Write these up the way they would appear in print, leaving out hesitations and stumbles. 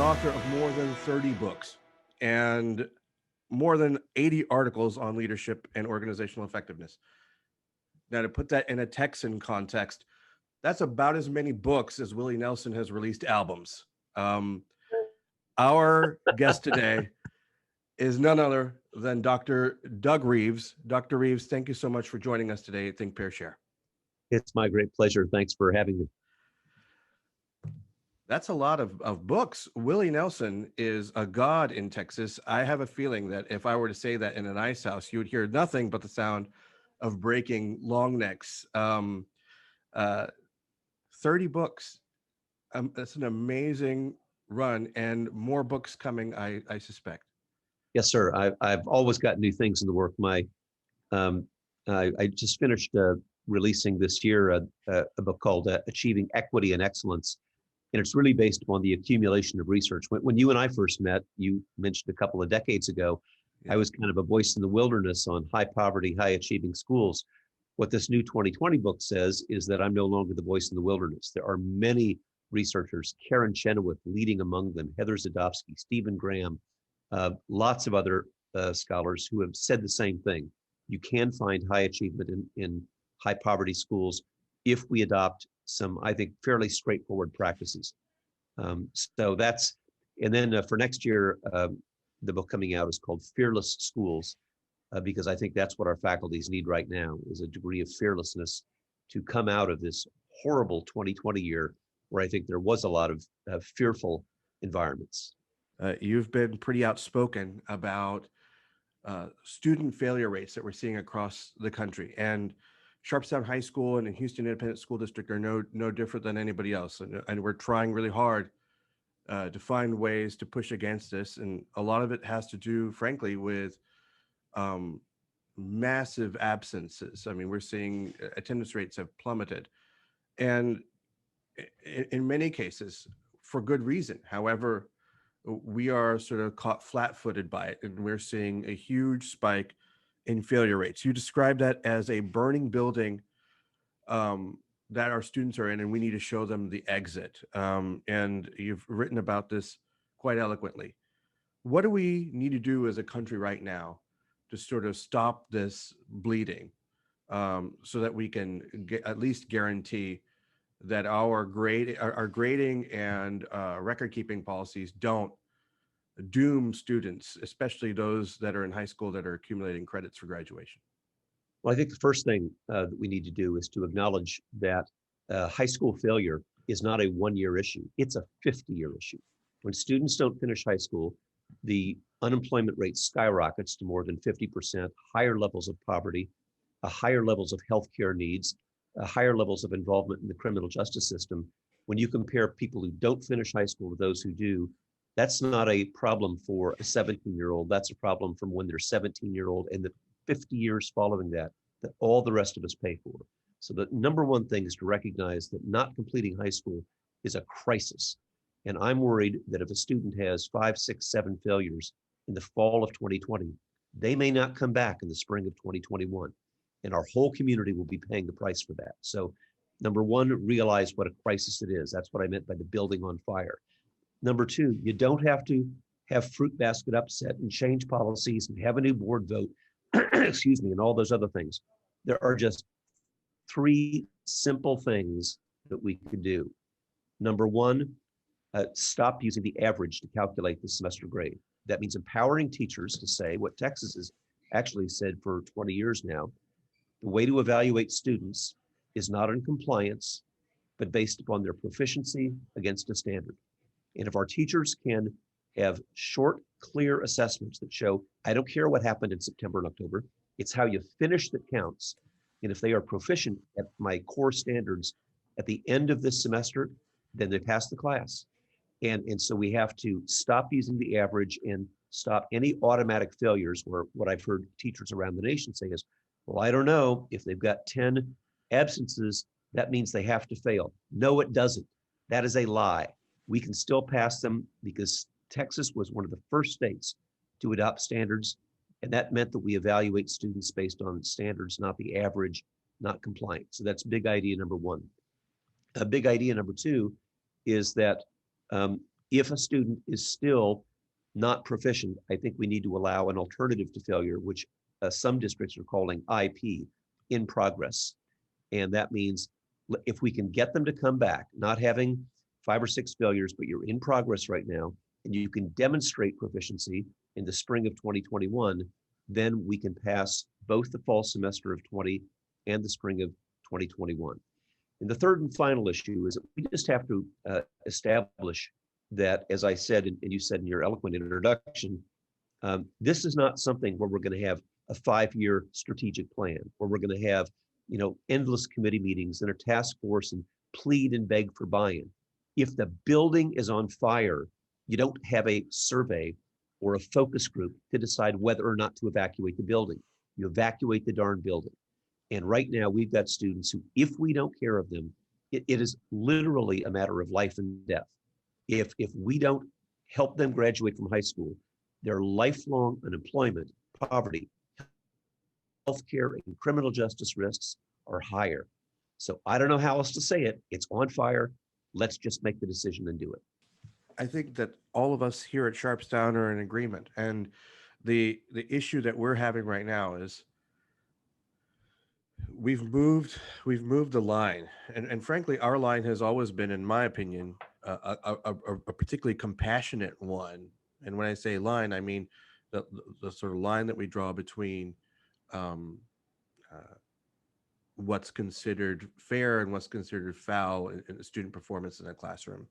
author of more than 30 books and more than 80 articles on leadership and organizational effectiveness. Now, to put that in a Texan context, that's about as many books as Willie Nelson has released albums. Um, our guest today is none other than Dr. Doug Reeves. Dr. Reeves, thank you so much for joining us today at Think, Pair, Share. It's my great pleasure. Thanks for having me. That's a lot of books. Willie Nelson is a god in Texas. I have a feeling that if I were to say that in an ice house, you would hear nothing but the sound of breaking long necks. Uh, 30 books. That's an amazing run, and more books coming, I suspect. Yes, sir. I've always got new things in the work. Um, I just finished releasing this year a book called Achieving Equity and Excellence. And it's really based upon the accumulation of research. When you and I first met, you mentioned a couple of decades ago, I was kind of a voice in the wilderness on high poverty, high achieving schools. What this new 2020 book says is that I'm no longer the voice in the wilderness. There are many researchers, Karen Chenoweth leading among them, Heather Zadofsky, Stephen Graham, lots of other scholars who have said the same thing. You can find high achievement in high poverty schools if we adopt some, I think, fairly straightforward practices. So that's, and then for next year, the book coming out is called Fearless Schools, because I think that's what our faculties need right now is a degree of fearlessness to come out of this horrible 2020 year where I think there was a lot of fearful environments. You've been pretty outspoken about student failure rates that we're seeing across the country. And Sharpstown High School and the Houston Independent School District are no different than anybody else. And we're trying really hard to find ways to push against this. And a lot of it has to do, frankly, with massive absences. I mean, we're seeing attendance rates have plummeted. And in many cases, for good reason. However, we are sort of caught flat-footed by it, and we're seeing a huge spike in failure rates. You describe that as a burning building that our students are in, and we need to show them the exit. And you've written about this quite eloquently. What do we need to do as a country right now to sort of stop this bleeding so that we can at least guarantee that our grading and record-keeping policies don't doom students, especially those that are in high school that are accumulating credits for graduation? Well, I think the first thing that we need to do is to acknowledge that high school failure is not a one-year issue. It's a 50-year issue. When students don't finish high school, the unemployment rate skyrockets to more than 50%, higher levels of poverty, higher levels of healthcare needs, higher levels of involvement in the criminal justice system. When you compare people who don't finish high school to those who do, that's not a problem for a 17-year-old. That's a problem from when they're 17-year-old and the 50 years following that all the rest of us pay for. So the number one thing is to recognize that not completing high school is a crisis. And I'm worried that if a student has 5, 6, 7 failures in the fall of 2020, they may not come back in the spring of 2021. And our whole community will be paying the price for that. So number one, realize what a crisis it is. That's what I meant by the building on fire. Number two, you don't have to have fruit basket upset and change policies and have a new board vote, excuse me, and all those other things. There are just 3 simple things that we can do. Number one, stop using the average to calculate the semester grade. That means empowering teachers to say what Texas has actually said for 20 years now. The way to evaluate students is not on compliance, but based upon their proficiency against a standard. And if our teachers can have short, clear assessments that show, I don't care what happened in September and October, it's how you finish that counts. And if they are proficient at my core standards at the end of this semester, then they pass the class. And so we have to stop using the average and stop any automatic failures, where what I've heard teachers around the nation say is, well, I don't know, if they've got 10 absences, that means they have to fail. No, it doesn't. That is a lie. We can still pass them because Texas was one of the first states to adopt standards. And that meant that we evaluate students based on standards, not the average, not compliant. So that's big idea number one. A big idea number two is that If a student is still not proficient, I think we need to allow an alternative to failure, which some districts are calling IP, in progress. And that means if we can get them to come back, not having 5 or 6 failures, but you're in progress right now, and you can demonstrate proficiency in the spring of 2021, then we can pass both the fall semester of 20 and the spring of 2021. And the third and final issue is that we just have to establish that, as I said, and you said in your eloquent introduction, this is not something where we're going to have a 5-year strategic plan, where we're going to have, endless committee meetings and a task force and plead and beg for buy-in. If the building is on fire, you don't have a survey or a focus group to decide whether or not to evacuate the building. You evacuate the darn building. And right now we've got students who, if we don't care of them, it is literally a matter of life and death. If we don't help them graduate from high school, their lifelong unemployment, poverty, healthcare, and criminal justice risks are higher. So I don't know how else to say it. It's on fire. Let's just make the decision and do it. I think that all of us here at Sharpstown are in agreement. And the issue that we're having right now is we've moved the line, and frankly, our line has always been, in my opinion, a particularly compassionate one. And when I say line, I mean the sort of line that we draw between um, what's considered fair and what's considered foul in student performance in a classroom.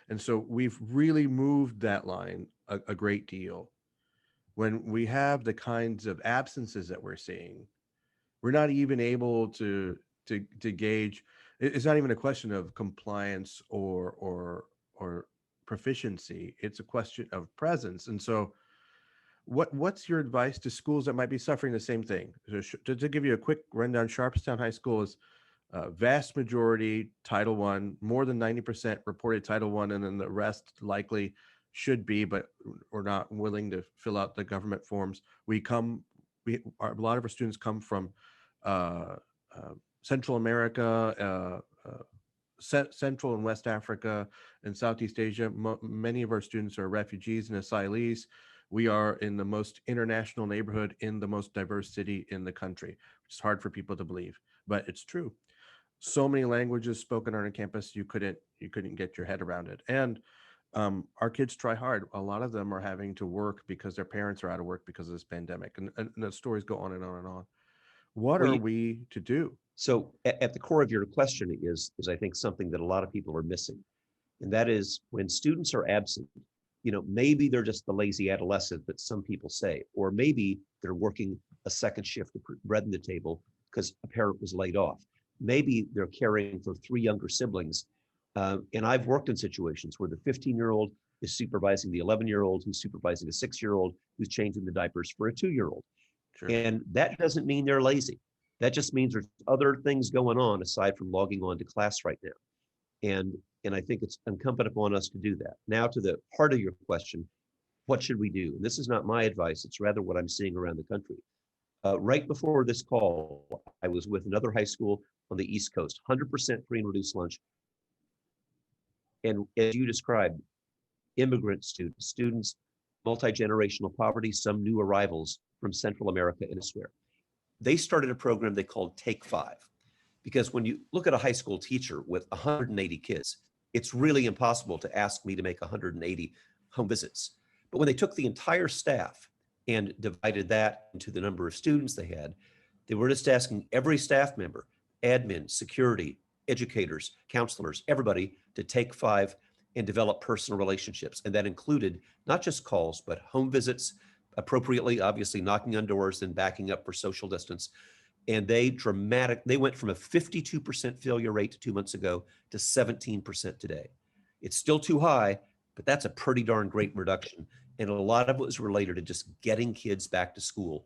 And so we've really moved that line a great deal. When we have the kinds of absences that we're seeing, we're not even able to gauge. It's not even a question of compliance or proficiency. It's a question of presence. And so what's your advice to schools that might be suffering the same thing? So to give you a quick rundown, Sharpstown High School is vast majority Title I, more than 90% reported Title I, and then the rest likely should be, but we're not willing to fill out the government forms. A lot of our students come from Central America, Central and West Africa, and Southeast Asia. Many of our students are refugees and asylees. We are in the most international neighborhood in the most diverse city in the country, which is hard for people to believe, but it's true. So many languages spoken on a campus, you couldn't get your head around it. And our kids try hard. A lot of them are having to work because their parents are out of work because of this pandemic, and the stories go on and on and on. What Well, are we to do? So at the core of your question is I think something that a lot of people are missing. And that is when students are absent, maybe they're just the lazy adolescent that some people say, or maybe they're working a second shift to put bread on the table because a parent was laid off. Maybe they're caring for 3 younger siblings. And I've worked in situations where the 15-year-old is supervising the 11-year-old who's supervising a 6-year-old who's changing the diapers for a 2-year-old. Sure. And that doesn't mean they're lazy. That just means there's other things going on aside from logging on to class right now. And I think it's incumbent upon us to do that. Now to the heart of your question, what should we do? And this is not my advice, it's rather what I'm seeing around the country. Right before this call, I was with another high school on the East Coast, 100% free and reduced lunch. And as you described, immigrant students, multi-generational poverty, some new arrivals from Central America and elsewhere. They started a program they called Take 5. Because when you look at a high school teacher with 180 kids, it's really impossible to ask me to make 180 home visits. But when they took the entire staff and divided that into the number of students they had, they were just asking every staff member, admin, security, educators, counselors, everybody to take 5 and develop personal relationships. And that included not just calls, but home visits, appropriately, obviously knocking on doors and backing up for social distance. And they went from a 52% failure rate 2 months ago to 17% today. It's still too high, but that's a pretty darn great reduction. And a lot of it was related to just getting kids back to school.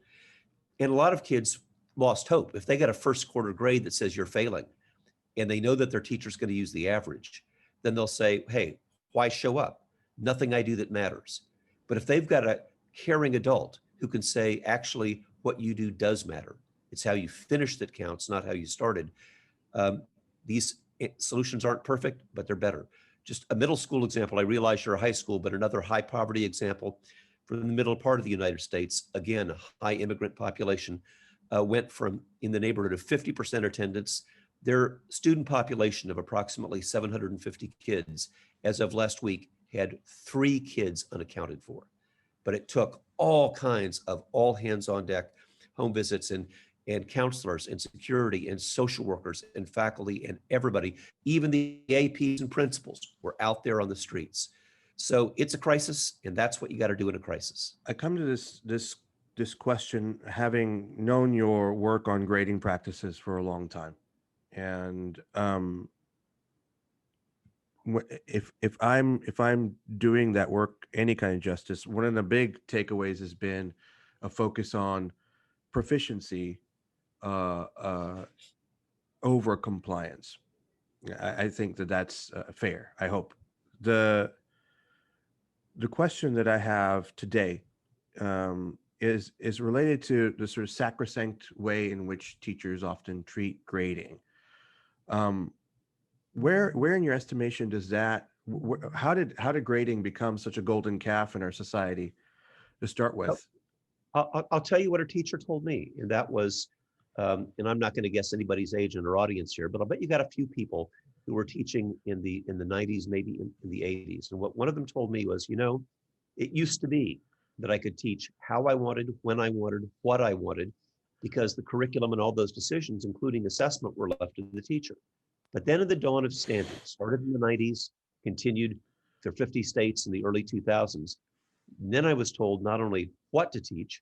And a lot of kids lost hope. If they got a first quarter grade that says you're failing, and they know that their teacher's going to use the average, then they'll say, hey, why show up? Nothing I do that matters. But if they've got a caring adult who can say, actually, what you do does matter. It's how you finish that counts, not how you started. These solutions aren't perfect, but they're better. just a middle school example. I realize you're a high school, but another high poverty example from the middle part of the United States, again, a high immigrant population, went from in the neighborhood of 50% attendance. Their student population of approximately 750 kids, as of last week, had 3 kids unaccounted for. But it took all kinds of all hands on deck home visits and counselors and security and social workers and faculty and everybody, even the APs and principals were out there on the streets. So it's a crisis, and that's what you got to do in a crisis. I come to this question having known your work on grading practices for a long time, and if I'm doing that work any kind of justice, one of the big takeaways has been a focus on proficiency over compliance. I think that's fair. I hope the question that I have today is related to the sort of sacrosanct way in which teachers often treat grading. Um, where in your estimation does that? How did grading become such a golden calf in our society to start with? I'll tell you what a teacher told me, and that was, and I'm not going to guess anybody's age in our audience here, but I'll bet you got a few people who were teaching in the 90s, maybe in the 80s. And what one of them told me was, it used to be that I could teach how I wanted, when I wanted, what I wanted, because the curriculum and all those decisions, including assessment, were left to the teacher. But then at the dawn of standards, started in the 90s, continued to 50 states in the early 2000s. And then I was told not only what to teach,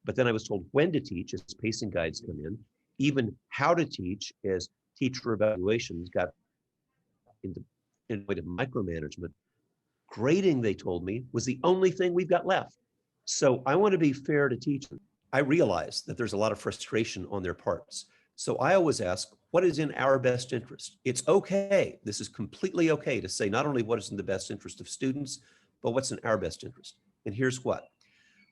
but then I was told when to teach as pacing guides come in, even how to teach as teacher evaluations got into micromanagement. Grading, they told me, was the only thing we've got left. So I want to be fair to teachers. I realize that there's a lot of frustration on their parts. So I always ask, what is in our best interest? It's okay. This is completely okay to say not only what is in the best interest of students, but what's in our best interest. And here's what.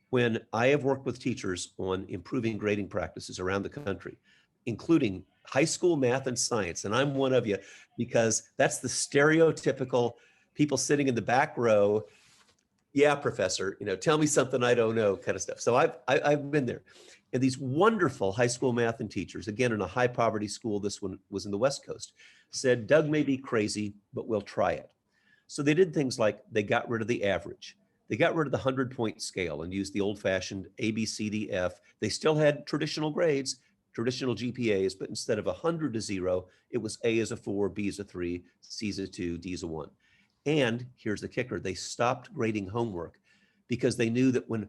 When I have worked with teachers on improving grading practices around the country, including high school math and science, and I'm one of you, because that's the stereotypical people sitting in the back row. Yeah, professor, tell me something I don't know kind of stuff. So I've been there. And these wonderful high school math and teachers, again, in a high poverty school, this one was in the West Coast, said, Doug may be crazy, but we'll try it. So they did things like they got rid of the average. They got rid of the 100-point scale and used the old-fashioned A, B, C, D, F. They still had traditional grades, traditional GPAs, but instead of 100 to 0, it was A is a 4, B is a 3, C is a 2, D is a 1. And here's the kicker. They stopped grading homework because they knew that when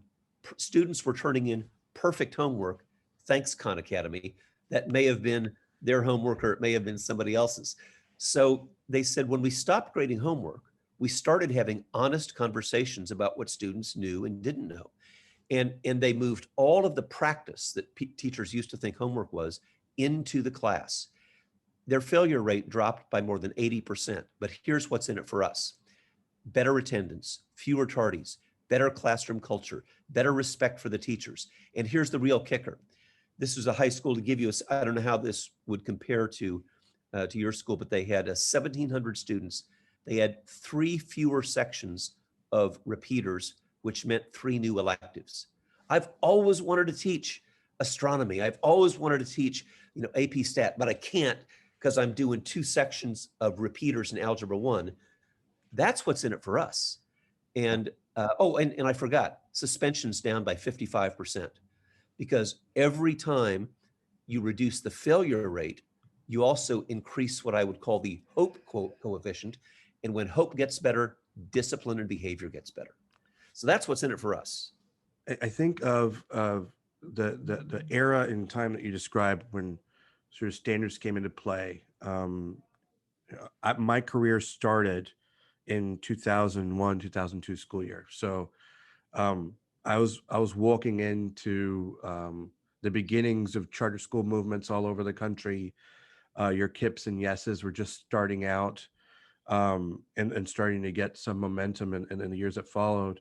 students were turning in perfect homework, thanks Khan Academy, that may have been their homework or it may have been somebody else's. So they said, when we stopped grading homework, we started having honest conversations about what students knew and didn't know. And they moved all of the practice that teachers used to think homework was into the class. Their failure rate dropped by more than 80%. But here's what's in it for us. Better attendance, fewer tardies, better classroom culture, better respect for the teachers. And here's the real kicker. This is a high school, to give you I don't know how this would compare to your school, but they had 1,700 students. They had 3 fewer sections of repeaters, which meant 3 new electives. I've always wanted to teach astronomy. I've always wanted to teach, AP Stat, but I can't because I'm doing 2 sections of repeaters in Algebra 1. That's what's in it for us. And and I forgot, suspensions down by 55%, because every time you reduce the failure rate, you also increase what I would call the hope coefficient. And when hope gets better, discipline and behavior gets better. So that's what's in it for us. I think of the era in time that you described when sort of standards came into play. My career started in 2001, 2002 school year. So I was walking into the beginnings of charter school movements all over the country. Your KIPs and yeses were just starting out and starting to get some momentum in the years that followed.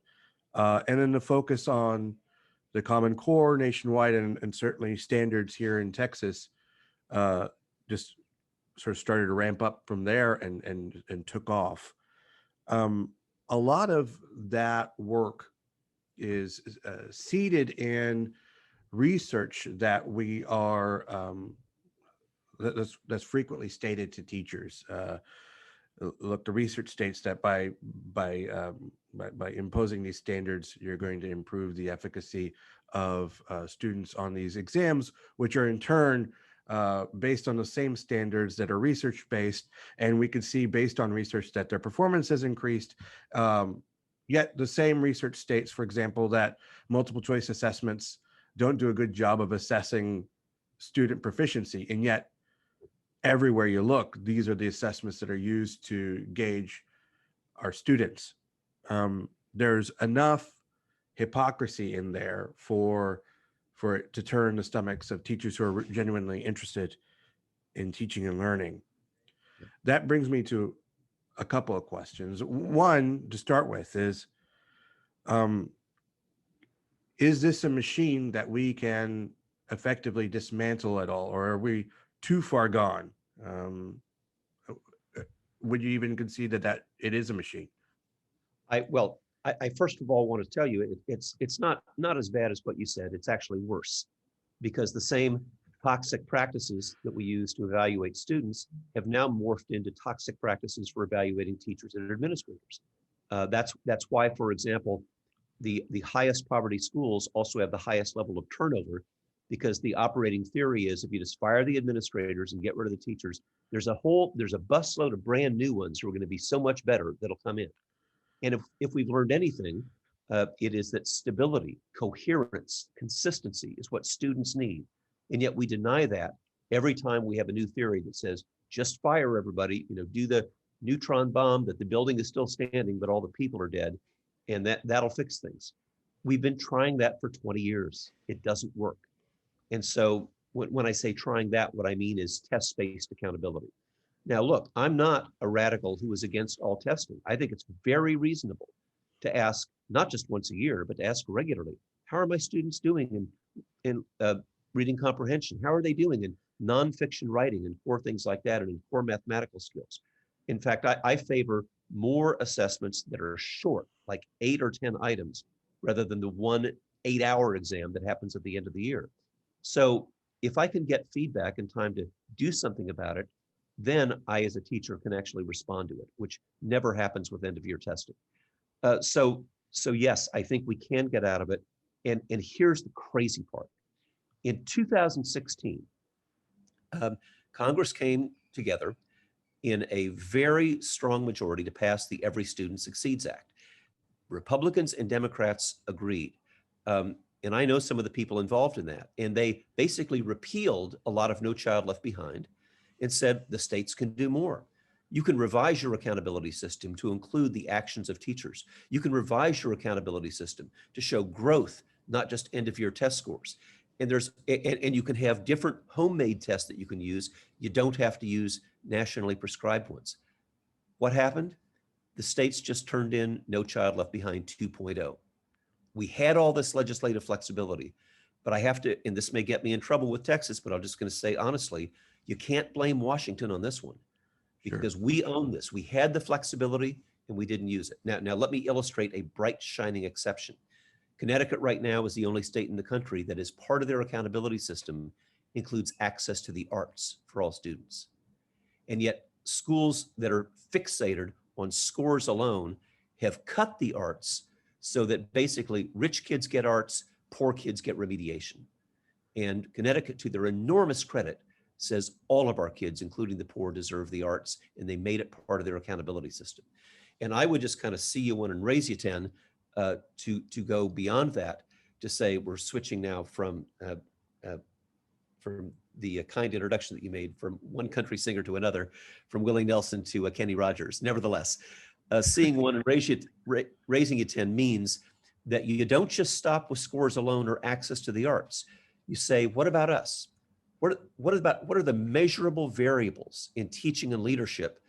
And then the focus on the Common Core nationwide and certainly standards here in Texas just sort of started to ramp up from there and took off. A lot of that work is seated in research that we are that's frequently stated to teachers. Look, the research states that by imposing these standards, you're going to improve the efficacy of students on these exams, which are in turn based on the same standards that are research based. And we can see based on research that their performance has increased. Yet the same research states, for example, that multiple choice assessments don't do a good job of assessing student proficiency. And yet everywhere you look, these are the assessments that are used to gauge our students. There's enough hypocrisy in there for it to turn the stomachs of teachers who are genuinely interested in teaching and learning. That brings me to a couple of questions. One, to start with, is this a machine that we can effectively dismantle at all, or are we too far gone? Would you even concede that it is a machine? I first of all want to tell you it's not as bad as what you said. It's actually worse, because the same toxic practices that we use to evaluate students have now morphed into toxic practices for evaluating teachers and administrators. That's why, for example, the highest poverty schools also have the highest level of turnover, because the operating theory is if you just fire the administrators and get rid of the teachers, there's a busload of brand new ones who are going to be so much better that'll come in. And if we've learned anything, it is that stability, coherence, consistency is what students need. And yet we deny that every time we have a new theory that says, just fire everybody, do the neutron bomb, that the building is still standing, but all the people are dead, and that'll fix things. We've been trying that for 20 years. It doesn't work. And so when I say trying that, what I mean is test-based accountability. Now, look, I'm not a radical who is against all testing. I think it's very reasonable to ask, not just once a year, but to ask regularly, how are my students doing in reading comprehension? How are they doing in nonfiction writing and core things like that, and in core mathematical skills? In fact, I favor more assessments that are short, like 8 or 10 items, rather than the 1 8-hour exam that happens at the end of the year. So if I can get feedback in time to do something about it, then I, as a teacher, can actually respond to it, which never happens with end-of-year testing. So yes, I think we can get out of it. And here's the crazy part. In 2016, Congress came together in a very strong majority to pass the Every Student Succeeds Act. Republicans and Democrats agreed. And I know some of the people involved in that. And they basically repealed a lot of No Child Left Behind and said the states can do more. You can revise your accountability system to include the actions of teachers. You can revise your accountability system to show growth, not just end-of-year test scores. And you can have different homemade tests that you can use. You don't have to use nationally prescribed ones. What happened? The states just turned in No Child Left Behind 2.0. We had all this legislative flexibility, but I have to, and this may get me in trouble with Texas, but I'm just going to say honestly, you can't blame Washington on this one, because we own this. We had the flexibility and we didn't use it. Now let me illustrate a bright, shining exception. Connecticut right now is the only state in the country that, as part of their accountability system, includes access to the arts for all students. And yet schools that are fixated on scores alone have cut the arts so that basically rich kids get arts, poor kids get remediation. And Connecticut, to their enormous credit, says all of our kids, including the poor, deserve the arts, and they made it part of their accountability system. And I would just kind of see you one and raise you 10 to go beyond that, to say we're switching now from the kind introduction that you made from one country singer to another, from Willie Nelson to Kenny Rogers. Nevertheless, seeing one and raising you 10 means that you don't just stop with scores alone or access to the arts. You say, what about us? What are the measurable variables in teaching and leadership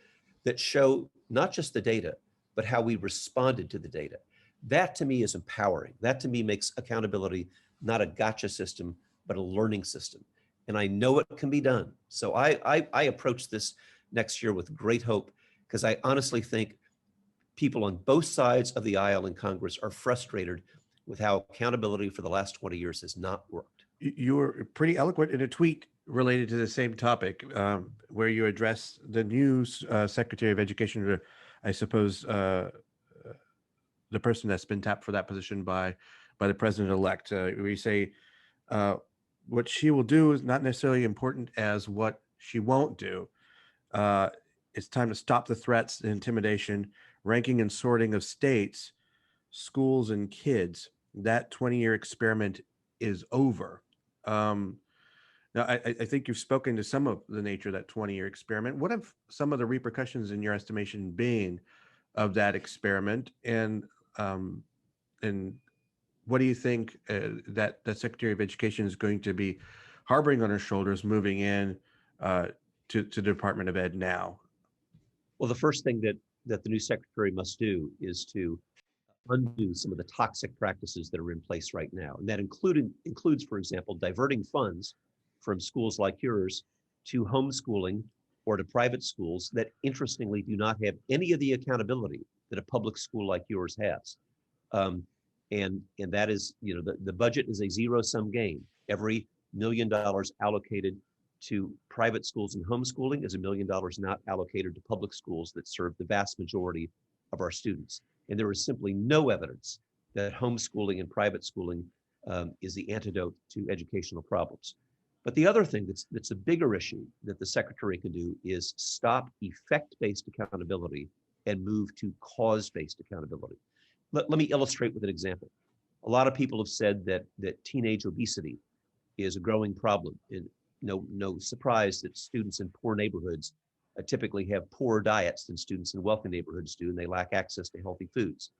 that show not just the data, but how we responded to the data? That to me is empowering. That to me makes accountability not a gotcha system, but a learning system. And I know it can be done. So I approach this next year with great hope, because I honestly think people on both sides of the aisle in Congress are frustrated with how accountability for the last 20 years has not worked. You were pretty eloquent in a tweet related to the same topic, where you address the new Secretary of Education, or I suppose the person that's been tapped for that position by the president-elect. Where you say what she will do is not necessarily important as what she won't do. Uh, it's time to stop the threats and intimidation, ranking and sorting of states, schools, and kids. That 20-year experiment is over. Um, Now, I think you've spoken to some of the nature of that 20-year experiment. What have some of the repercussions, in your estimation, been of that experiment? Um, and what do you think that the Secretary of Education is going to be harboring on her shoulders moving in uh, to the Department of Ed now? Well, the first thing that the new secretary must do is to undo some of the toxic practices that are in place right now. And that includes, for example, diverting funds from schools like yours to homeschooling or to private schools that interestingly do not have any of the accountability that a public school like yours has. Um, and that is, the budget is a zero-sum game. Every $1 million allocated to private schools and homeschooling is $1 million not allocated to public schools that serve the vast majority of our students. And there is simply no evidence that homeschooling and private schooling is the antidote to educational problems. But the other thing that's a bigger issue that the secretary can do is stop effect-based accountability and move to cause-based accountability. Let me illustrate with an example. A lot of people have said that teenage obesity is a growing problem. And no surprise that students in poor neighborhoods typically have poorer diets than students in wealthy neighborhoods do, and they lack access to healthy foods.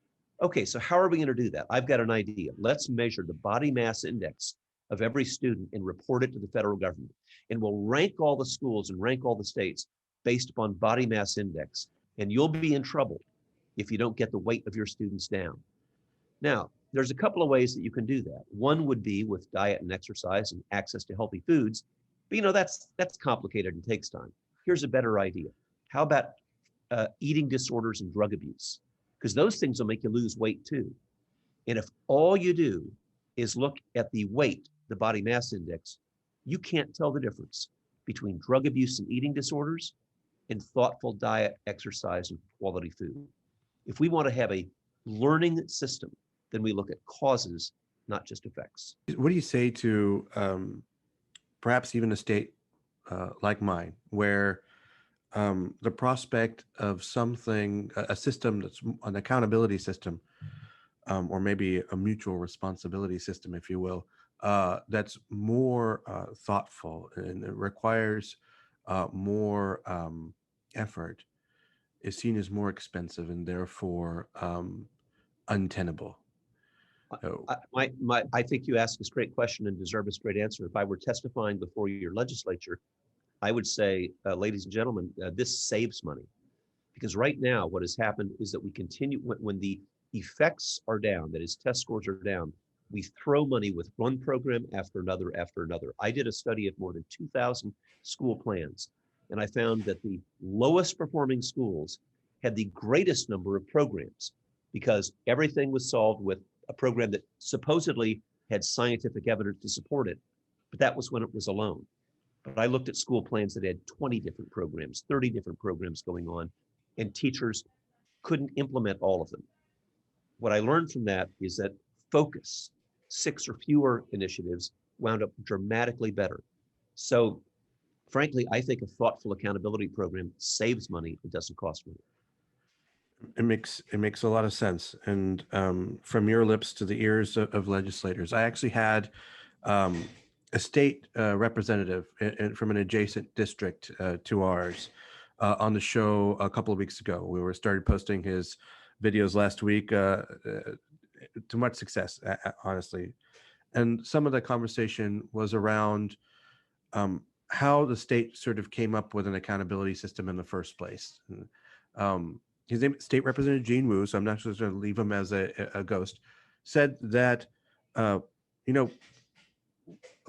Okay, so how are we going to do that? I've got an idea. Let's measure the body mass index of every student and report it to the federal government. And we'll rank all the schools and rank all the states based upon body mass index. And you'll be in trouble if you don't get the weight of your students down. Now, there's a couple of ways that you can do that. One would be with diet and exercise and access to healthy foods. But that's complicated and takes time. Here's a better idea. How about eating disorders and drug abuse? Because those things will make you lose weight too. And if all you do is look at the weight, the body mass index, you can't tell the difference between drug abuse and eating disorders and thoughtful diet, exercise, and quality food. If we want to have a learning system, then we look at causes, not just effects. What do you say to perhaps even a state like mine, where the prospect of something, a system that's an accountability system, or maybe a mutual responsibility system, if you will, that's more thoughtful and it requires more effort, is seen as more expensive and therefore untenable? Oh, I think you asked a straight question and deserve a straight answer. If I were testifying before your legislature, I would say, ladies and gentlemen, this saves money. Because right now, what has happened is that we continue, when the effects are down, that is, test scores are down, we throw money with one program after another after another. I did a study of more than 2,000 school plans, and I found that the lowest performing schools had the greatest number of programs because everything was solved with a program that supposedly had scientific evidence to support it, but that was when it was alone. But I looked at school plans that had 20 different programs, 30 different programs going on, and teachers couldn't implement all of them. What I learned from that is that focus, 6 or fewer initiatives, wound up dramatically better. So frankly, I think a thoughtful accountability program saves money. It doesn't cost money. it makes a lot of sense. And from your lips to the ears of legislators, I actually had a state representative from an adjacent district to ours on the show a couple of weeks ago. We were started posting his videos last week to much success, honestly. And some of the conversation was around how the state sort of came up with an accountability system in the first place. And, his name, State Representative Gene Wu, so I'm not just going to leave him as a ghost, said that, you know,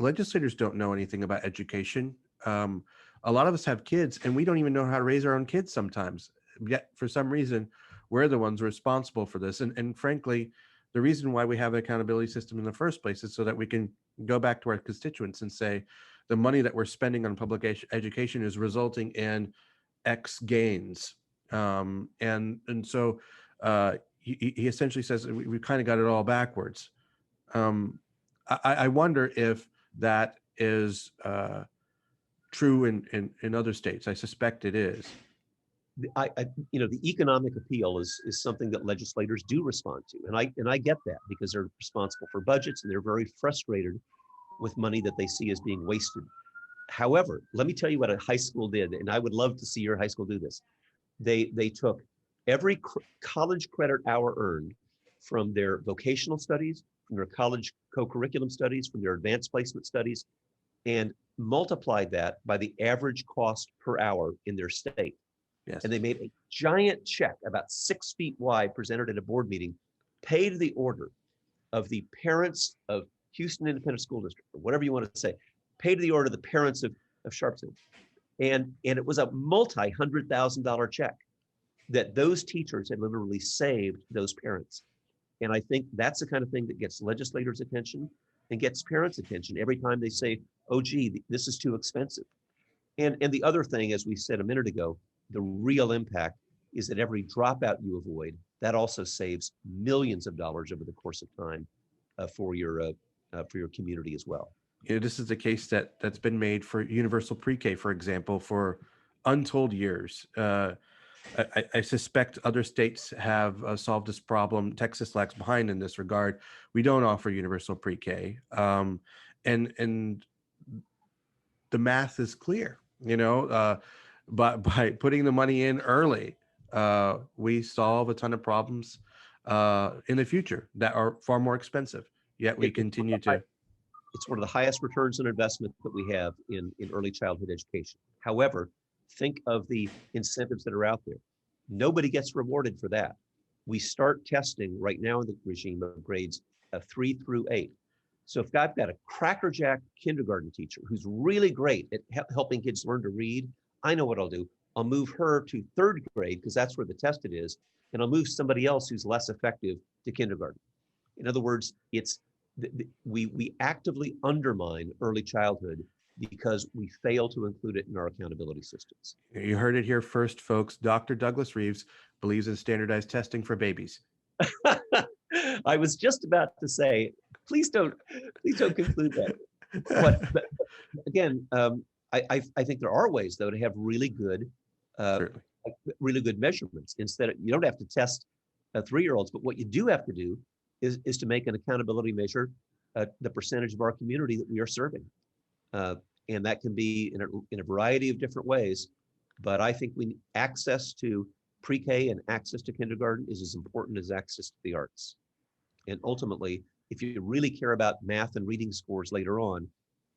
legislators don't know anything about education. A lot of us have kids and we don't even know how to raise our own kids sometimes. Yet for some reason, we're the ones responsible for this. And frankly, the reason why we have an accountability system in the first place is so that we can go back to our constituents and say, the money that we're spending on public education is resulting in X gains. And so he essentially says we kind of got it all backwards. I wonder if that is true in other states. I suspect it is. The economic appeal is something that legislators do respond to, and I get that because they're responsible for budgets and they're very frustrated with money that they see as being wasted. However, let me tell you what a high school did, and I would love to see your high school do this. They took every college credit hour earned from their vocational studies, from their college co-curriculum studies, from their advanced placement studies, and multiplied that by the average cost per hour in their state. Yes. And they made a giant check about 6 feet wide, presented at a board meeting, paid to the order of the parents of Houston Independent School District, or whatever you want to say, paid to the order of the parents of Sharpstown. And it was a multi-$100,000 check that those teachers had literally saved those parents. And I think that's the kind of thing that gets legislators' attention and gets parents' attention every time they say, oh, gee, this is too expensive. And the other thing, as we said a minute ago, the real impact is that every dropout you avoid, that also saves millions of dollars over the course of time for your community as well. This is a case that's been made for universal pre-K, for example, for untold years. I suspect other states have solved this problem. Texas lags behind in this regard. We don't offer universal pre-K, and the math is clear. But by putting the money in early, we solve a ton of problems in the future that are far more expensive. Yet we continue to. It's one of the highest returns on investment that we have in early childhood education. However, think of the incentives that are out there. Nobody gets rewarded for that. We start testing right now in the regime of grades 3 through 8. So if I've got a crackerjack kindergarten teacher who's really great at helping kids learn to read, I know what I'll do. I'll move her to 3rd grade because that's where the tested is, and I'll move somebody else who's less effective to kindergarten. In other words, we actively undermine early childhood because we fail to include it in our accountability systems. You heard it here first, folks. Dr. Douglas Reeves believes in standardized testing for babies. I was just about to say, please don't conclude that. But again, I think there are ways though to have really good measurements. Instead of, you don't have to test 3-year-olds, but what you do have to do is to make an accountability measure the percentage of our community that we are serving. And that can be in a variety of different ways. But I think access to pre-K and access to kindergarten is as important as access to the arts. And ultimately, if you really care about math and reading scores later on,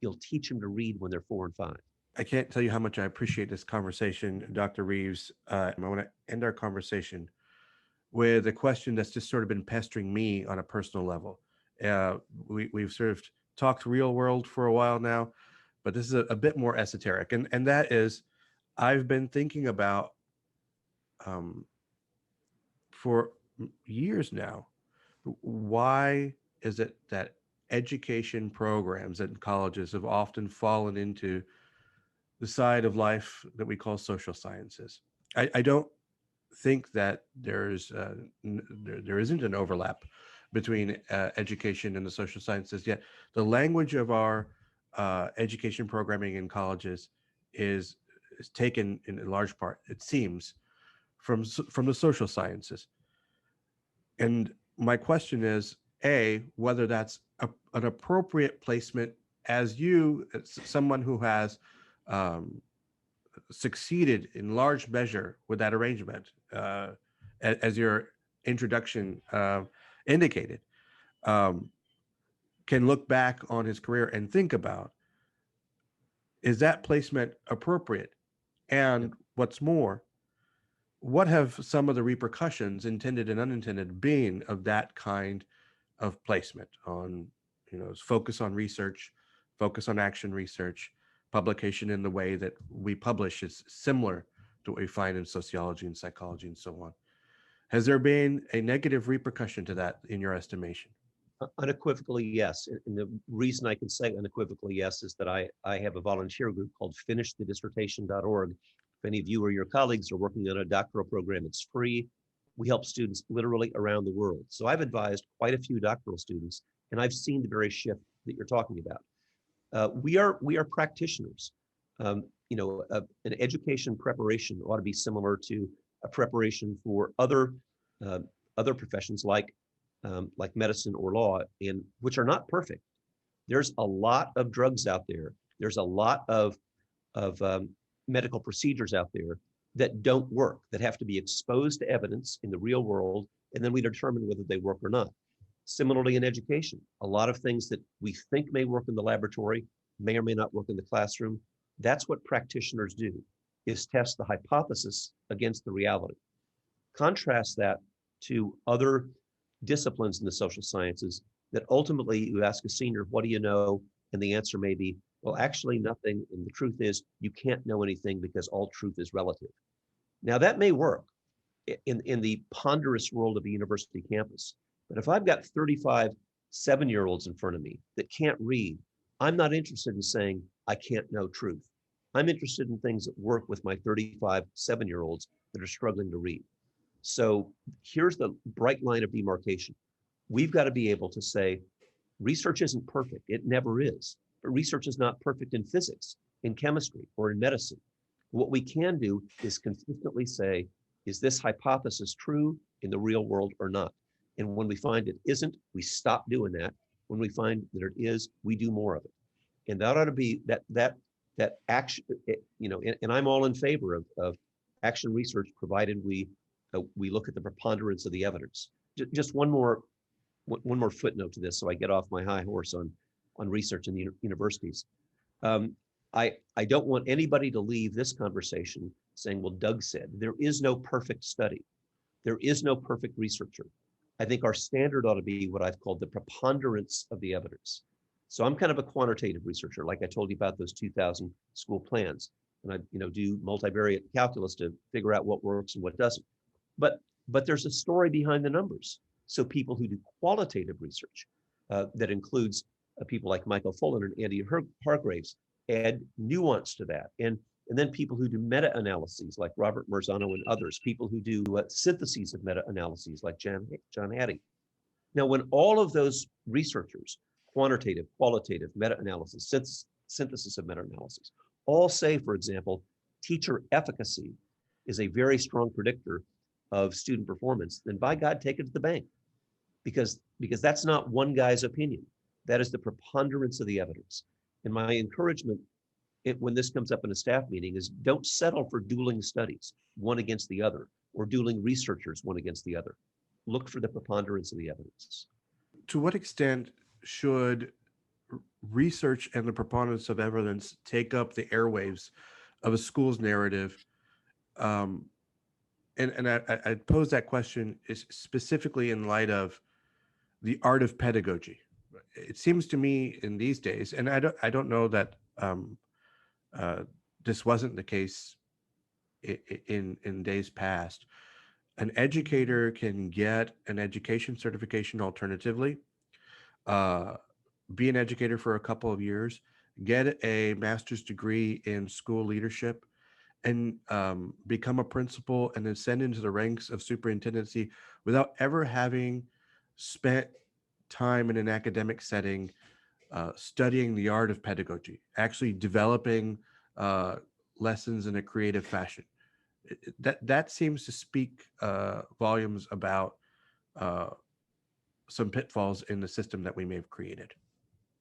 you'll teach them to read when they're 4 and 5. I can't tell you how much I appreciate this conversation, Dr. Reeves. I want to end our conversation with a question that's just sort of been pestering me on a personal level. We've sort of talked real world for a while now, but this is a bit more esoteric. And that is, I've been thinking about for years now, why is it that education programs and colleges have often fallen into the side of life that we call social sciences? I don't think that there isn't an overlap between education and the social sciences, yet the language of our education programming in colleges is taken in large part, it seems, from the social sciences. And my question is, whether that's an appropriate placement as someone who has succeeded in large measure with that arrangement, as your introduction indicated, can look back on his career and think about, is that placement appropriate? And what's more, what have some of the repercussions, intended and unintended, been of that kind of placement on, focus on research, focus on action research, publication in the way that we publish is similar to what we find in sociology and psychology and so on. Has there been a negative repercussion to that in your estimation? Unequivocally, yes. And the reason I can say unequivocally yes is that I have a volunteer group called finishthedissertation.org. If any of you or your colleagues are working on a doctoral program, it's free. We help students literally around the world. So I've advised quite a few doctoral students, and I've seen the very shift that you're talking about. We are practitioners. An education preparation ought to be similar to a preparation for uh, other professions like medicine or law, and which are not perfect. There's a lot of drugs out there. There's a lot of medical procedures out there that don't work, that have to be exposed to evidence in the real world, and then we determine whether they work or not. Similarly, in education, a lot of things that we think may work in the laboratory may or may not work in the classroom. That's what practitioners do, is test the hypothesis against the reality. Contrast that to other disciplines in the social sciences that ultimately you ask a senior, what do you know? And the answer may be, well, actually nothing. And the truth is you can't know anything because all truth is relative. Now that may work in the ponderous world of a university campus. But if I've got 35 7-year-olds in front of me that can't read, I'm not interested in saying I can't know truth. I'm interested in things that work with my 35 7-year-olds that are struggling to read. So here's the bright line of demarcation. We've got to be able to say, research isn't perfect. It never is. But research is not perfect in physics, in chemistry, or in medicine. What we can do is consistently say, is this hypothesis true in the real world or not? And when we find it isn't, we stop doing that. When we find that it is, we do more of it. And that ought to be that action, and I'm all in favor of action research, provided we look at the preponderance of the evidence. Just one more footnote to this, so I get off my high horse on research in the universities. I don't want anybody to leave this conversation saying, well, Doug said. There is no perfect study. There is no perfect researcher. I think our standard ought to be what I've called the preponderance of the evidence. So I'm kind of a quantitative researcher, like I told you about those 2000 school plans. And I do multivariate calculus to figure out what works and what doesn't. But there's a story behind the numbers. So people who do qualitative research that includes people like Michael Fullen and Andy Hargraves add nuance to that. And then people who do meta-analyses like Robert Marzano and others, people who do syntheses of meta-analyses like John Hattie. Now, when all of those researchers, quantitative, qualitative, meta-analysis, synthesis of meta-analyses, all say, for example, teacher efficacy is a very strong predictor of student performance, then by God, take it to the bank. Because that's not one guy's opinion. That is the preponderance of the evidence. And my encouragement when this comes up in a staff meeting is don't settle for dueling studies, one against the other, or dueling researchers, one against the other. Look for the preponderance of the evidence. To what extent should research and the preponderance of evidence take up the airwaves of a school's narrative? And I pose that question is specifically in light of the art of pedagogy. It seems to me in these days, and I don't know that uh, this wasn't the case in days past. An educator can get an education certification alternatively, uh, be an educator for a couple of years, get a master's degree in school leadership, and become a principal and ascend into the ranks of superintendency without ever having spent time in an academic setting studying the art of pedagogy, actually developing lessons in a creative fashion. That seems to speak volumes about uh, some pitfalls in the system that we may have created.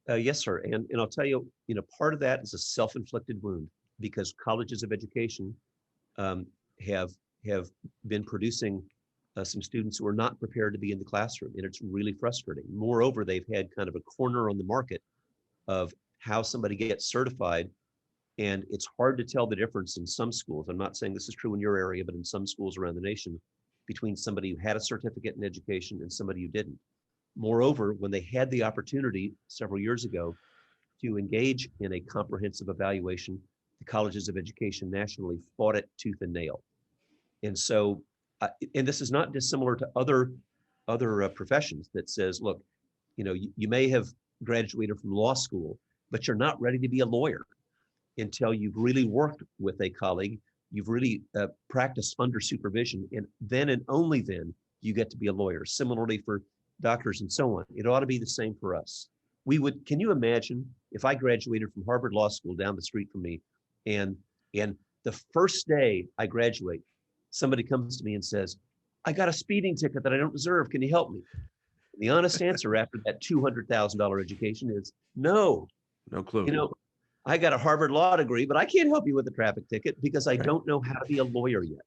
Yes, sir. And I'll tell you, part of that is a self-inflicted wound because colleges of education um, have been producing some students who are not prepared to be in the classroom, and it's really frustrating. Moreover, they've had kind of a corner on the market of how somebody gets certified, and it's hard to tell the difference in some schools. I'm not saying this is true in your area, but in some schools around the nation, between somebody who had a certificate in education and somebody who didn't. Moreover, when they had the opportunity several years ago to engage in a comprehensive evaluation, the colleges of education nationally fought it tooth and nail. And so and this is not dissimilar to other professions that says, look, you may have graduated from law school, but you're not ready to be a lawyer until you've really worked with a colleague, you've really practiced under supervision, and only then you get to be a lawyer. Similarly for doctors and so on. It ought to be the same for us. Can you imagine if I graduated from Harvard Law School down the street from me, and the first day I graduate, somebody comes to me and says, I got a speeding ticket that I don't deserve. Can you help me? The honest answer after that $200,000 education is no. No clue. I got a Harvard law degree, but I can't help you with a traffic ticket because I Right. don't know how to be a lawyer yet.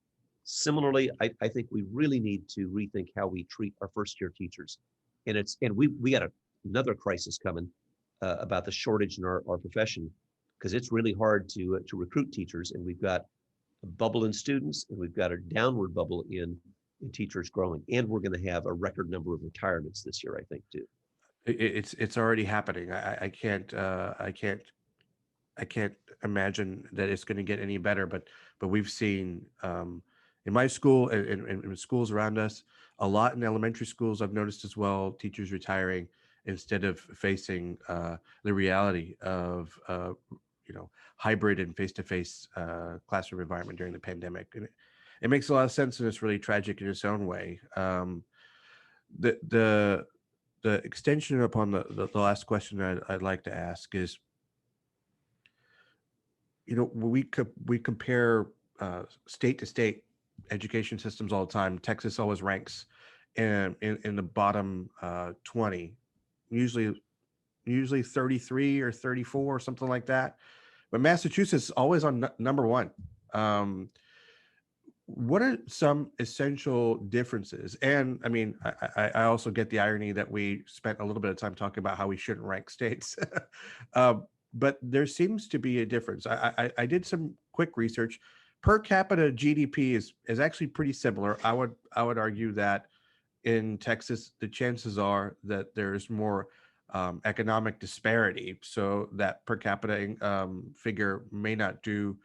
Similarly, I think we really need to rethink how we treat our first year teachers. And we got another crisis coming about the shortage in our profession, because it's really hard to recruit teachers, and we've got a bubble in students, and we've got a downward bubble in teachers growing, and we're going to have a record number of retirements this year, I think, too. It's already happening. I can't imagine that it's going to get any better. But we've seen in my school and in schools around us, a lot in elementary schools. I've noticed as well, teachers retiring instead of facing the reality of hybrid and face-to-face classroom environment during the pandemic. And it makes a lot of sense, and it's really tragic in its own way. The the extension upon the last question I'd like to ask is, when we compare state to state education systems all the time. Texas always ranks in the bottom 20, usually 33 or 34 or something like that. But Massachusetts is always on number one. What are some essential differences? And I mean, I also get the irony that we spent a little bit of time talking about how we shouldn't rank states. But there seems to be a difference. I did some quick research. Per capita GDP is actually pretty similar. I would argue that in Texas, the chances are that there's more economic disparity, so that per capita figure may not do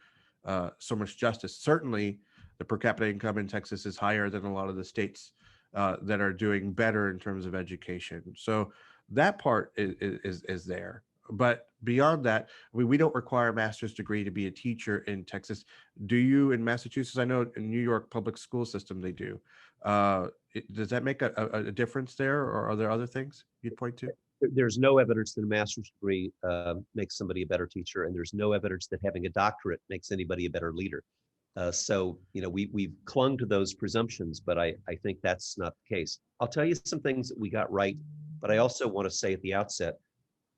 so much justice. Certainly, the per capita income in Texas is higher than a lot of the states that are doing better in terms of education. So that part is there. But beyond that, we don't require a master's degree to be a teacher in Texas. Do you in Massachusetts? I know in New York public school system they do. Does that make a difference there, or are there other things you'd point to? There's no evidence that a master's degree makes somebody a better teacher, and there's no evidence that having a doctorate makes anybody a better leader. So we've clung to those presumptions, but I think that's not the case. I'll tell you some things that we got right, but I also want to say at the outset,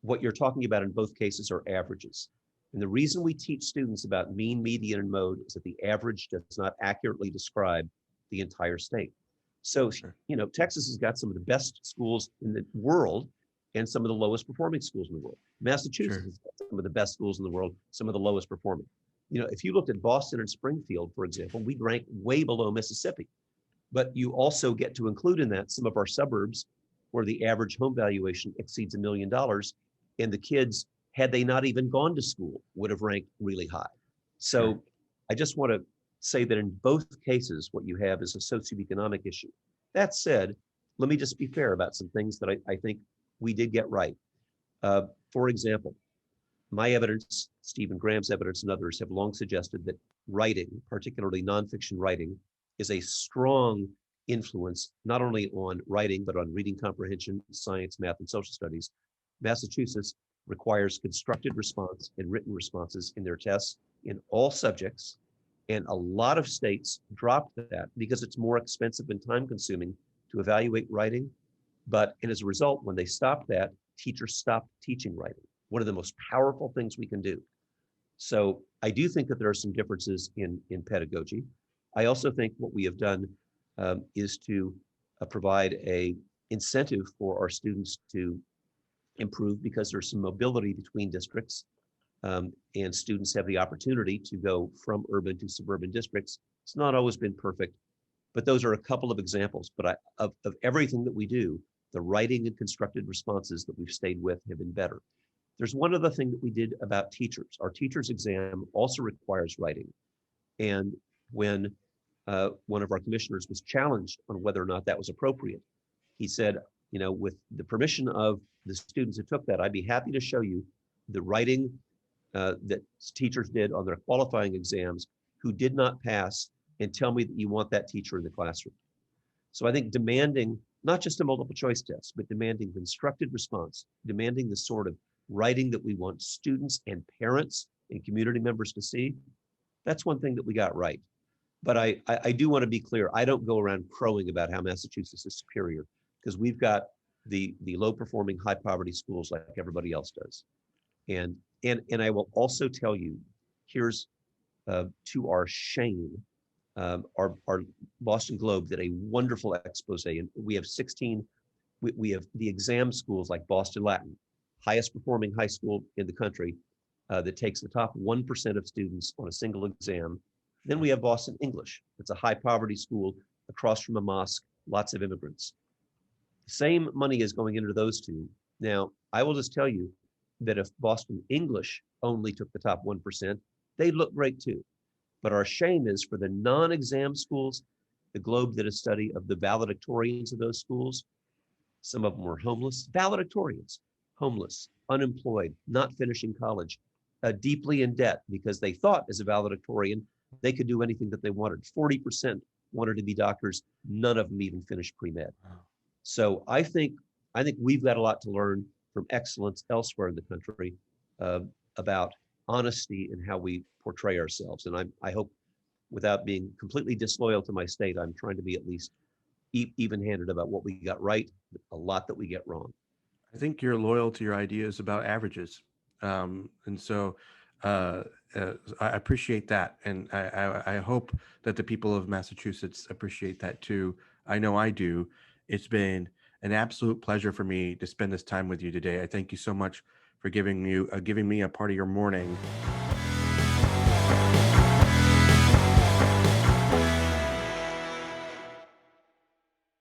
what you're talking about in both cases are averages. And the reason we teach students about mean, median, and mode is that the average does not accurately describe the entire state. So, Sure. Texas has got some of the best schools in the world and some of the lowest performing schools in the world. Massachusetts Sure. has got some of the best schools in the world, some of the lowest performing. If you looked at Boston and Springfield, for example, we'd rank way below Mississippi. But you also get to include in that some of our suburbs where the average home valuation exceeds $1 million. And the kids, had they not even gone to school, would have ranked really high. So Sure. I just want to say that in both cases, what you have is a socioeconomic issue. That said, let me just be fair about some things that I think we did get right. For example, my evidence, Stephen Graham's evidence, and others have long suggested that writing, particularly nonfiction writing, is a strong influence not only on writing, but on reading comprehension, science, math, and social studies. Massachusetts requires constructed response and written responses in their tests in all subjects. And a lot of states dropped that because it's more expensive and time consuming to evaluate writing. And as a result, when they stopped that, teachers stopped teaching writing. One of the most powerful things we can do. So I do think that there are some differences in pedagogy. I also think what we have done is to provide a incentive for our students to improve, because there's some mobility between districts, and students have the opportunity to go from urban to suburban districts. It's not always been perfect, but those are a couple of examples. But of everything that we do, the writing and constructed responses that we've stayed with have been better. There's one other thing that we did about teachers. Our teachers exam also requires writing. And when one of our commissioners was challenged on whether or not that was appropriate. He said, with the permission of the students who took that, I'd be happy to show you the writing that teachers did on their qualifying exams who did not pass, and tell me that you want that teacher in the classroom. So I think demanding not just a multiple choice test, but demanding constructed response, demanding the sort of writing that we want students and parents and community members to see, that's one thing that we got right. But I do want to be clear, I don't go around crowing about how Massachusetts is superior, because we've got the low performing, high poverty schools like everybody else does. And I will also tell you, here's to our shame, our Boston Globe did a wonderful expose, and we have 16, we have the exam schools like Boston Latin, highest performing high school in the country, that takes the top 1% of students on a single exam. Then we have Boston English. It's a high poverty school across from a mosque, lots of immigrants. Same money is going into those two. Now, I will just tell you that if Boston English only took the top 1%, they'd look great too. But our shame is for the non-exam schools. The Globe did a study of the valedictorians of those schools. Some of them were homeless, valedictorians, homeless, unemployed, not finishing college, deeply in debt because they thought as a valedictorian, they could do anything that they wanted. 40% wanted to be doctors. None of them even finished pre-med. So I think we've got a lot to learn from excellence elsewhere in the country about honesty and how we portray ourselves. And I hope, without being completely disloyal to my state, I'm trying to be at least even-handed about what we got right, a lot that we get wrong. I think you're loyal to your ideas about averages. And so I appreciate that. And I hope that the people of Massachusetts appreciate that too. I know I do. It's been an absolute pleasure for me to spend this time with you today. I thank you so much for giving me a part of your morning